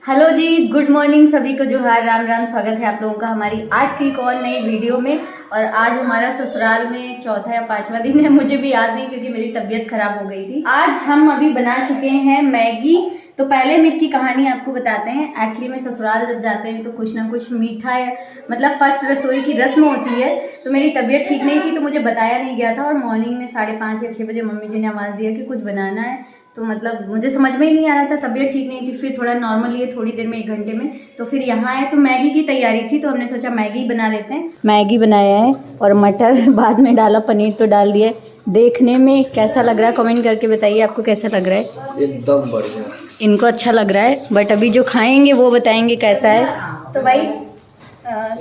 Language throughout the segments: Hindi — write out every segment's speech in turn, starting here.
हेलो जी, गुड मॉर्निंग सभी को। जोहार, राम राम। स्वागत है आप लोगों का हमारी आज की एक और नई वीडियो में। और आज हमारा ससुराल में चौथा या पांचवा दिन है, मुझे भी याद नहीं क्योंकि मेरी तबीयत खराब हो गई थी। आज हम अभी बना चुके हैं मैगी। तो पहले हम इसकी कहानी आपको बताते हैं। एक्चुअली में ससुराल जब जाते हैं तो कुछ ना कुछ मीठा है, मतलब फर्स्ट रसोई की रस्म होती है। तो मेरी तबीयत ठीक नहीं थी तो मुझे बताया नहीं गया था, और मॉर्निंग में 5:30 या 6 बजे मम्मी जी ने आवाज़ दिया कि कुछ बनाना है। तो मतलब मुझे समझ में ही नहीं आ रहा था, तबीयत ठीक नहीं थी। फिर थोड़ा नॉर्मल लिए थोड़ी देर में, 1 घंटे में। तो फिर यहाँ आए तो मैगी की तैयारी थी, तो हमने सोचा मैगी बना लेते हैं। मैगी बनाया है और मटर बाद में डाला, पनीर तो डाल दिया। देखने में कैसा लग रहा है कमेंट करके बताइए, आपको कैसा लग रहा है। एकदम बढ़िया। इनको अच्छा लग रहा है, बट अभी जो खाएंगे वो बताएंगे कैसा है। तो भाई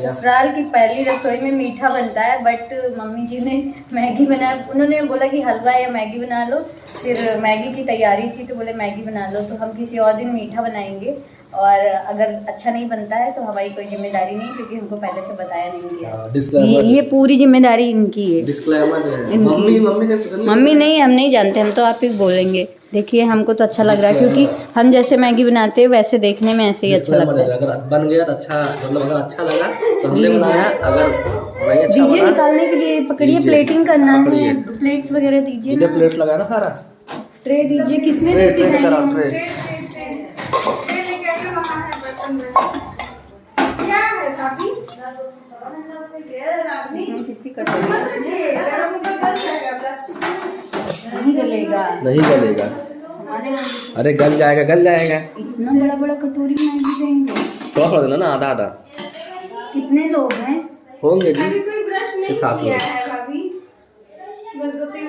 ससुराल की पहली रसोई में मीठा बनता है, बट मम्मी जी ने मैगी बनाया। उन्होंने बोला कि हलवा या मैगी बना लो। फिर मैगी की तैयारी थी तो बोले मैगी बना लो। तो हम किसी और दिन मीठा बनाएंगे, और अगर अच्छा नहीं बनता है तो हमारी कोई जिम्मेदारी नहीं, क्योंकि हमको पहले से बताया नहीं गया। ये पूरी जिम्मेदारी इनकी है। डिस्क्लेमर है। मम्मी नहीं, हम नहीं जानते, हम तो आप ही बोलेंगे। देखिए हमको तो अच्छा लग रहा है, क्योंकि हम जैसे मैगी बनाते हैं वैसे देखने में ऐसे ही अच्छा लगता है। अगर बन गया तो अच्छा, मतलब अगर अच्छा लगा तो हमने बनाया, अगर नहीं अच्छा दीजिए बना, निकालने के लिए, पकड़िए, प्लेटिंग करना है। प्लेट्स वगैरह दीजिए ना। प्लेट लगा ना सारा। ट्रे दीजिए, किसमें ट्रे लेके लेकर आओ, जाएंगे? ट्रे। इसमें कितनी कटोरी नहीं गलेगा? नहीं गलेगा। अरे गल जाएगा, गल जाएगा। इतना बड़ा बड़ा कटोरी मैगी देंगे? थोड़ा थोड़ा देना ना, आधा आधा। कितने लोग हैं? होंगे जी 6-7 लोग।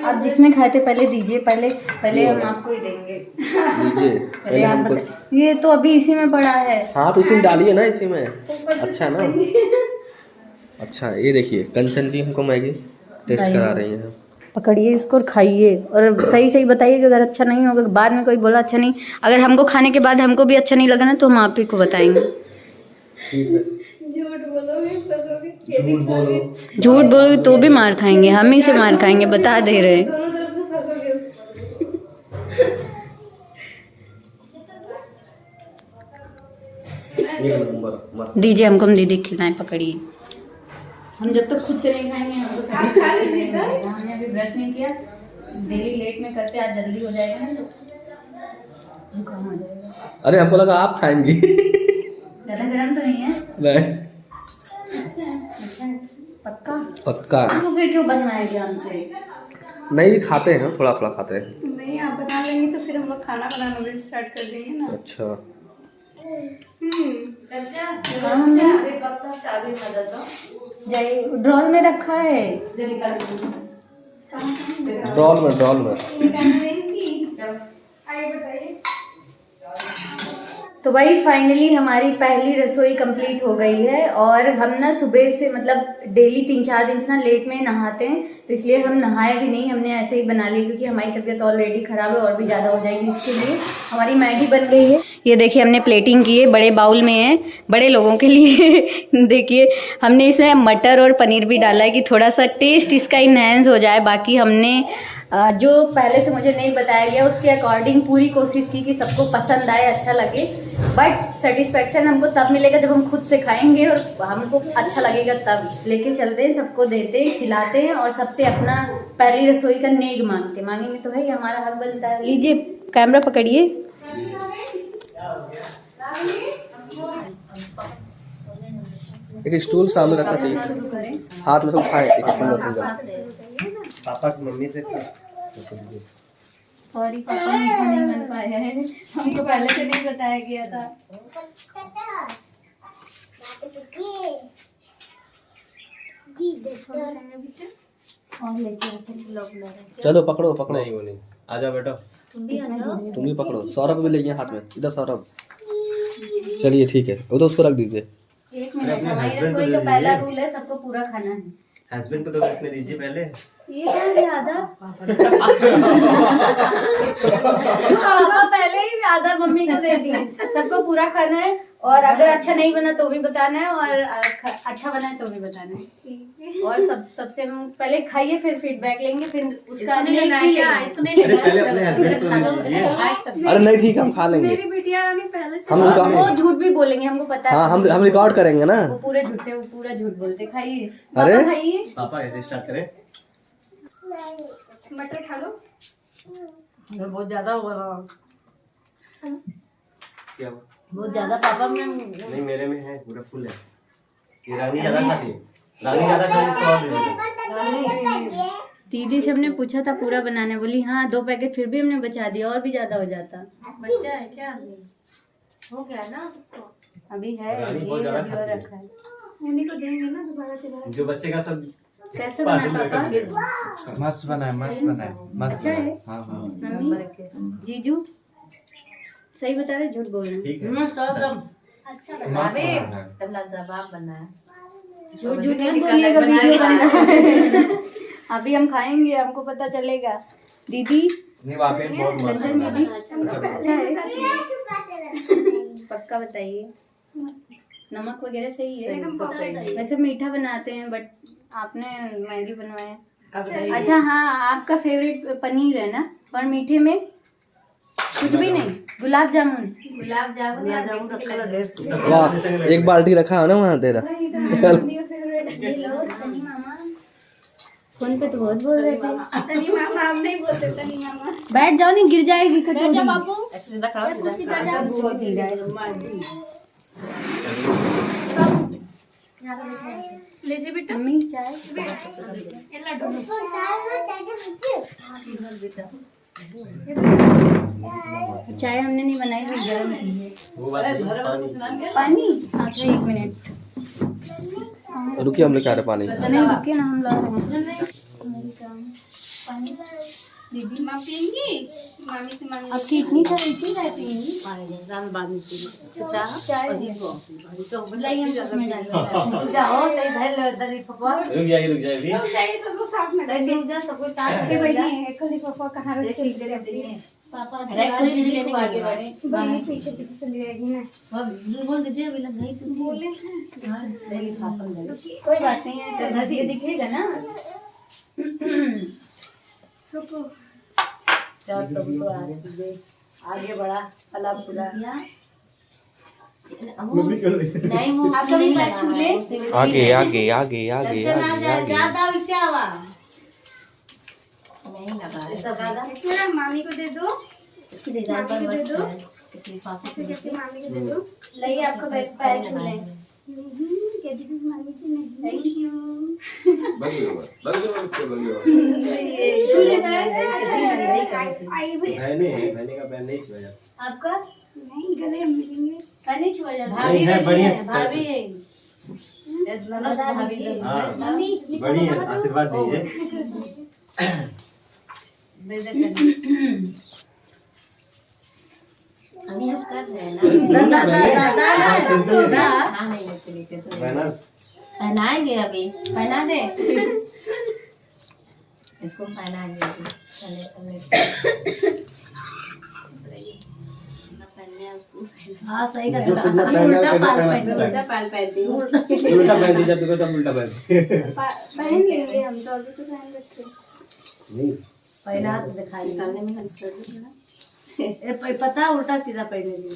आप जिसमें खाए थे पहले दीजिए। पहले हम आपको ही देंगे। लीजिए पहले आप बताइए। ये तो अभी इसी में पड़ा है। हाँ तो इसी में डालिए ना, इसी में अच्छा है ना। अच्छा ये देखिए, कंचन जी हमको मैगी टेस्ट करा रही हैं। पकड़िए इसको और खाइए, और सही सही बताइए कि अगर अच्छा नहीं होगा, बाद में कोई बोला अच्छा नहीं, अगर हमको खाने के बाद हमको भी अच्छा नहीं लगा ना तो हम आप ही को बताएंगे। ठीक है। झूठ बोलोगे, फंसोगे। झूठ बोलोगे तो भी मार खाएंगे, हम ही से मार खाएंगे, बता दे रहे हैं। दोनों तरफ से फंसोगे। एक नंबर मस्त। दीजिए हमको, हम दीदी खिलाएं। पकड़िए, हम जब तक खुद से नहीं खाएंगे हमको सब खा लीजिएगा। हमने अभी ब्रश नहीं किया, डेली लेट में करते, आज जल्दी हो जाएगा ना तो हम काम हो जाएगा। अरे हमको लगा आप खाएंगी। ज़्यादा गर्म तो नहीं है? नहीं, अच्छा है। पक्का? पक्का तो फिर क्यों बनवाएंगे हमसे? नहीं, खाते हैं, थोड़ा थोड़ा खाते हैं। नहीं, आप बना लेंगे तो फिर हम लोग खाना बनाना भी स्टार्ट कर देंगे ना। अच्छा ड्रॉल में रखा है। ड्रॉल में आइए बताइए। तो भाई फाइनली हमारी पहली रसोई कंप्लीट हो गई है। और हम ना सुबह से, मतलब डेली 3-4 दिन से ना लेट में नहाते हैं, तो इसलिए हम नहाए भी नहीं, हमने ऐसे ही बना लिया, क्योंकि हमारी तबीयत ऑलरेडी ख़राब है और भी ज़्यादा हो जाएगी। इसके लिए हमारी मैगी बन गई है। ये देखिए हमने प्लेटिंग की है, बड़े बाउल में है, बड़े लोगों के लिए। देखिए हमने इसमें मटर और पनीर भी डाला है कि थोड़ा सा टेस्ट इसका इन्हेंस हो जाए। बाकी हमने जो पहले से मुझे नहीं बताया गया उसके अकॉर्डिंग पूरी कोशिश की कि सबको पसंद आए, अच्छा लगे। बट सेटिस्फेक्शन हमको तब मिलेगा जब हम खुद से खाएंगे और हमको अच्छा लगेगा, तब लेके चलते हैं, सबको देते हैं, खिलाते हैं, और सबसे अपना पहली रसोई का नेग मांगेंगे तो भाई हमारा हक बनता है। लीजिए कैमरा पकड़िए। एक स्टूल सामने रखना चाहिए, हाथ में सब खाए। एक सिंगल पापा की मम्मी से सॉरी पापा, मीठा नहीं बन पाया है, हमको पहले से नहीं बताया गया था। चलो पकड़ो पकड़ो। नहीं आजा बेटा, तुम तुम भी पकड़ो। सौरभ भी लेंगे हाथ में, इधर सौरभ। चलिए ठीक है, वो तो उसको रख दीजिए। एक मिनट, हमारी रसोई का पहला रूल है सबको पूरा खाना है। हस्बैंड को तो रखने दीजिए पहले। ये क्या है आधा? पापा पहले ही आधा मम्मी को दे दिए। सबको पूरा खाना है, और अगर अच्छा नहीं बना तो भी बताना है, और अच्छा बना है तो भी बताना है। और सबसे पहले खाइए, फिर फीडबैक लेंगे, फिर उसका अरे पहले अपने हस्बैंड को दीजिए। अरे नहीं ठीक है, हम खा लेंगे। मेरी बिटिया रानी पहले से हम वो झूठ भी बोलेंगे, हमको पता है। हाँ हम रिकॉर्ड करेंगे ना। वो पूरे झूठे, वो पूरा झूठ बोलते। खाइए अरे? पापा, खाइए। पापा ऐसे स्टार्ट करें। मटर खा लो। बहुत ज्यादा हो रहा क्या हुआ? बहुत ज्यादा पापा में नहीं मेरे में है, पूरा फुल है। ये रानी ज्यादा खाती है, रानी ज्यादा खाती है, इसको और दे दो। दीदी से हमने पूछा था पूरा बनाने, बोली हाँ 2 पैकेट, फिर भी हमने बचा दिया, और भी ज्यादा हो जाता। बच्चा है क्या हो गया ना सबको। अभी है रानी ये, बहुत ज्यादा अभी और खाती है। रखा है। उन्हीं को देंगे ना दोबारा से। जो बच्चे का सब कैसे बना पापा? मस्त बना है, मस्त बना है, मस्त अच्छा है? हाँ हाँ। मम्मी जीजू सही बता रहे, झूठ बोल रहे हैं? ठीक है। एकदम अच्छा मस्त बना है। तब लाजवाब बना है। झूठ झूठ मत बोलिएगा, वीडियो बन रहा है। अभी हम खाएंगे, हमको पता चलेगा। दीदी नहीं वाकई बहुत मस्त रंजन बना दीदी है। अच्छा है? पक्का बताइए, नमक वगैरह सही है? वैसे मीठा बनाते हैं, बट आपने मैगी बनवाया। अच्छा हाँ, आपका फेवरेट पनीर है ना? और मीठे में कुछ भी नहीं? गुलाब जामुन। गुलाब जामुन रखा लो 150। वाह, एक बाल्टी रखा है ना वहाँ तेरा। फोन पे तो बहुत बोल रहे थे। तनी मामा, हम नहीं बोलते तनी मामा। बैठ जाओ, नहीं गिर जाएगी कटोरी। ऐसे सीधा खड़ा हो लीजिए बेटा। मम्मी चाय। ये लड्डू। चाय हमने नहीं बनाई, वो गर्म की है। वो बात नहीं, पानी? अच्छा 1 मिनट रुकिए, हम लेके आ रहे पानी। नहीं, रुके ना, हम ला रहे हैं। दीदी माँ पियेंगी? मामी से मांगी। आपकी इतनी सारी इतनी चाय पियेंगी? रान बाद में चाचा चाय लाइए, हम उसमें डाल देंगे। जाओ ते धर लो तनी पापा रुक जाइए अभी। चाहिए सब लोग साथ में तनी जा सब कोई साथ ए में बहनी, कल पापा कहाँ रख के दे रहे हैं? पापा अरे कोई चीज लेने आगे बढ़े बहनी पीछे पीछे चली जाएगी ना। बोल दीजिए अभी लग नहीं तुम बोले कोई बात नहीं है, ऐसे ये दिखेगा ना। रुको। चल तुमको आगे आगे बढ़ा फला फूला नहीं मुंह आप कभी पैर छू ले। आगे आगे आगे आगे चल ना आगे जा आगे। ज्यादा वैसे आवा नहीं लगा ऐसा ज्यादा इसमें ना मामी को दे दो। इसकी डिजाइन पर मामी को दे मस्त दो। है इसलिए पापा ऐसे करके मामी को दे दो। लाइए, आपका पैर छू ले। कह दीजिए मामी जी नहीं। Thank you. छू ले पैर। आई भी बहने का पैर नहीं छुआ जाता। आपका नहीं, गले में मिलेंगे। पैर नहीं छुआ जाता? भाभी है, बढ़िया। भाभी है भाभी हाँ मम्मी बड़ी है, आशीर्वाद दीजिए। हम ये कर रहे हैं ना हाँ नहीं चलिए चलिए बहना पहनाएंगे अभी पहना दे इसको पहनाएंगे अभी चले चले हाँ सही कर उल्टा पाल पहनती हूँ पहन दीजिए, तो तब उल्टा पहन। पहन लेंगे हम तो, अभी तो पहन रखे। नहीं पहला हाथ दिखाई निकालने में पता उल्टा सीधा पहने दी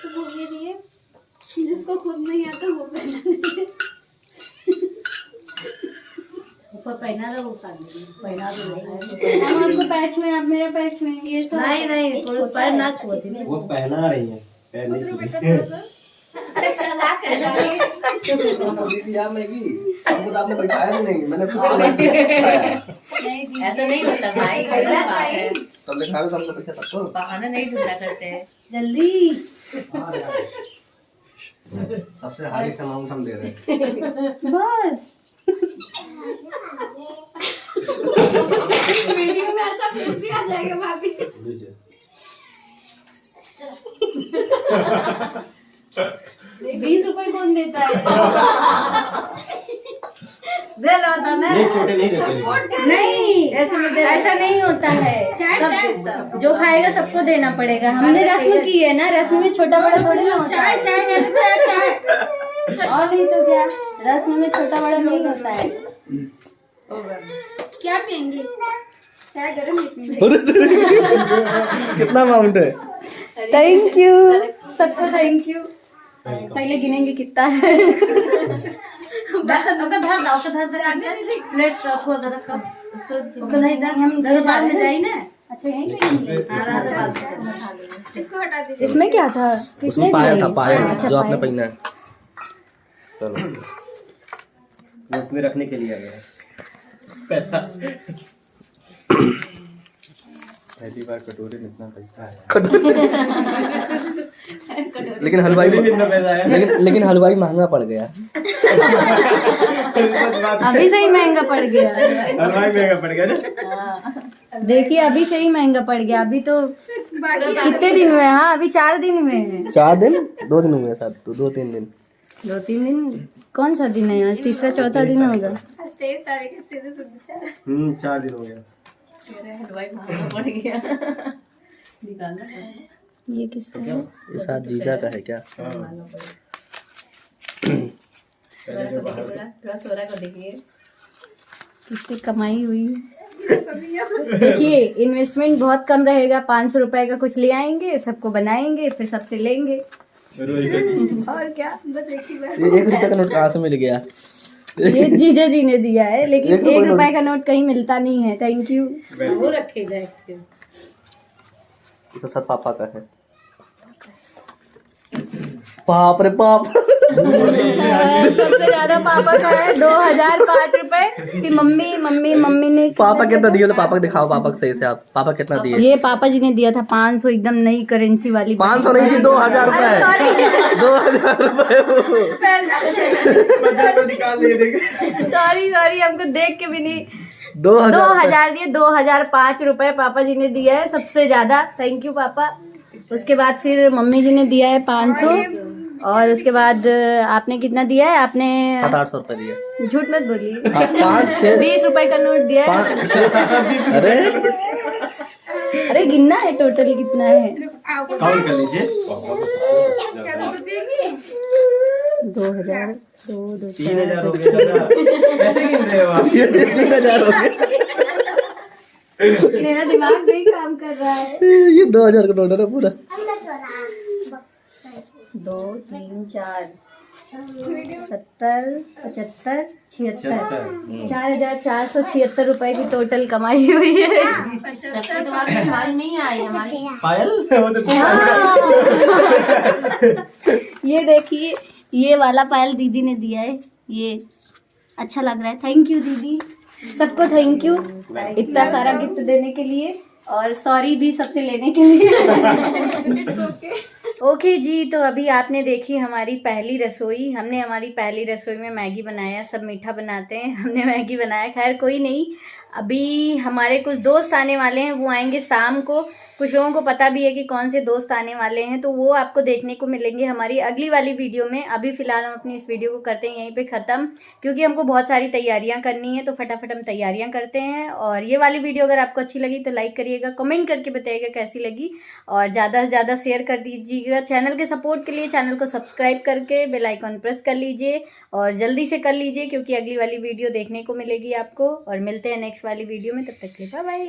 तो वो भी दिए, जिसको खुद नहीं आता वो पहना दीजिए। ऊपर पहना दो पहना दो हम आपको पैर छुए, आप मेरा पैर छुए, ये सब नहीं नहीं कोई पैर ना छुओती वो पहना रही है, पैर नहीं छुए। दीदी यार मैगी हमको तो आपने बैठाया भी नहीं, मैंने खुद नहीं दी। ऐसा नहीं होता भाई गलत बात है तब दिखा रहे सबको पैसा तब तो। बहाना नहीं ढूंढा करते हैं जल्दी। सबसे हाईएस्ट अमाउंट हम दे रहे हैं। बस वीडियो में ऐसा कुछ भी आ जाएगा भाभी। 20 रुपए कौन देता है? दे लो तो ना नहीं छोटे नहीं देते। नहीं ऐसा नहीं होता है। सब जो खाएगा सबको देना पड़ेगा। हमने रस्म की है ना, रस्म में छोटा बड़ा थोड़ी ना होता है। और नहीं तो क्या, रस्म में छोटा बड़ा नहीं होता है। क्या पियेंगे? चाय गरम नहीं कितना अमाउंट है? थैंक यू सबको, थैंक यू। पहले गिनेंगे कितना है। ओके धर दो, ओके धर दे प्लेट रखो रखो ओके नहीं दर हम दर बाद में जाई ना। अच्छा यहीं पे हां रात बाद से इसको हटा दीजिए। इसमें क्या था? किसने उसमें पायल दिया था, ये? पायल अच्छा, जो आपने पायल। पहना है। चलो वो उसमें रखने के लिए आ गया पैसा। पहली बार कटोरे में इतना पैसा है। लेकिन हलवाई कितना पैसा है? लेकिन हलवाई महंगा पड़ गया। अभी से ही महंगा पड़ गया। हलवाई महंगा पड़ गया ना। देखिए अभी से ही महंगा पड़ गया। अभी तो कितने दिन हुए? हाँ अभी 4 दिन हुए हैं। 4 दिन 2 दिन हुए साथ, तो 2-3 दिन। 2-3 दिन कौन सा दिन है आज? तीसरा चौथा दिन होगा। आज 23 तारीख है, सीधे सीधे 4। 4 दिन हो गया। हलवाई महंगा पड़ गया निकालना पड़ेगा। ये किसका है? ये साथ जीजा का है क्या? थोड़ा सोरा को देखिए किसकी कमाई हुई है? देखिए इन्वेस्टमेंट बहुत कम रहेगा। 500 रुपए का कुछ ले आएंगे, सबको बनाएंगे, फिर सबसे लेंगे। और क्या, बस एक ही बार। ये 1 रुपए का नोट कहाँ से मिल गया? ये जीजा जी ने दिया है, लेकिन 1 रुपए 1 रुपए का नोट कहीं मिलता नहीं है। Thank you. वो रखे जाए ये तो सब पापा का है। बाप रे बाप। सबसे ज्यादा पापा का है 2005 रुपए। फिर मम्मी ने पापा कितना दिए? पापा को दिखाओ, पापा को सही से आप। पापा कितना दिए? ये पापा जी ने दिया था 500, एकदम नई करेंसी वाली। 500 नहीं जी, 2000 रुपए। 2000 रुपए। निकाल लिए देखे। सॉरी हमको देख के भी नहीं। 2000 दिए। 2005 रुपए पापा जी ने दिया है सबसे ज्यादा। थैंक यू पापा। उसके बाद फिर मम्मी जी ने दिया है 500, और उसके बाद आपने कितना दिया है? आपने 700-800 रुपए दिए। झूठ मत बोलिए। 5-6 20 रुपए का नोट दिया है। अरे गिनना है टोटल कितना है। काउंट कर लीजिए। क्या दूध पियेंगे? 2000 2 2 3000 हो गया। कैसे गिन रहे हो आप? 3000 हो गए। मेरा दिमाग नहीं काम कर रहा है। ये 2000 का नोट है ना पूरा। 2 3 4 70 75 76 4476 रुपए की टोटल कमाई हुई है। सबके दिमाग में हमारी नहीं आई हमारी पायल वो तो ये देखिए, ये वाला पायल दीदी ने दिया है। ये अच्छा लग रहा है। थैंक यू दीदी। सबको थैंक यू इतना सारा गिफ्ट देने के लिए, और सॉरी भी सबसे लेने के लिए। ओके जी, तो अभी आपने देखी हमारी पहली रसोई। हमने हमारी पहली रसोई में मैगी बनाया। सब मीठा बनाते हैं, हमने मैगी बनाया। खैर कोई नहीं, अभी हमारे कुछ दोस्त आने वाले हैं, वो आएंगे शाम को। कुछ लोगों को पता भी है कि कौन से दोस्त आने वाले हैं, तो वो आपको देखने को मिलेंगे हमारी अगली वाली वीडियो में। अभी फ़िलहाल हम अपनी इस वीडियो को करते हैं यहीं पे ख़त्म, क्योंकि हमको बहुत सारी तैयारियां करनी है, तो फटाफट हम तैयारियां करते हैं। और ये वाली वीडियो अगर आपको अच्छी लगी तो लाइक करिएगा, कमेंट करके बताइएगा कैसी लगी, और ज़्यादा से ज़्यादा शेयर कर दीजिएगा। चैनल के सपोर्ट के लिए चैनल को सब्सक्राइब करके बेल आइकॉन प्रेस कर लीजिए, और जल्दी से कर लीजिए, क्योंकि अगली वाली वीडियो देखने को मिलेगी आपको। और मिलते हैं नेक्स्ट वाली वीडियो में, तब तक के लिए बाय बाय।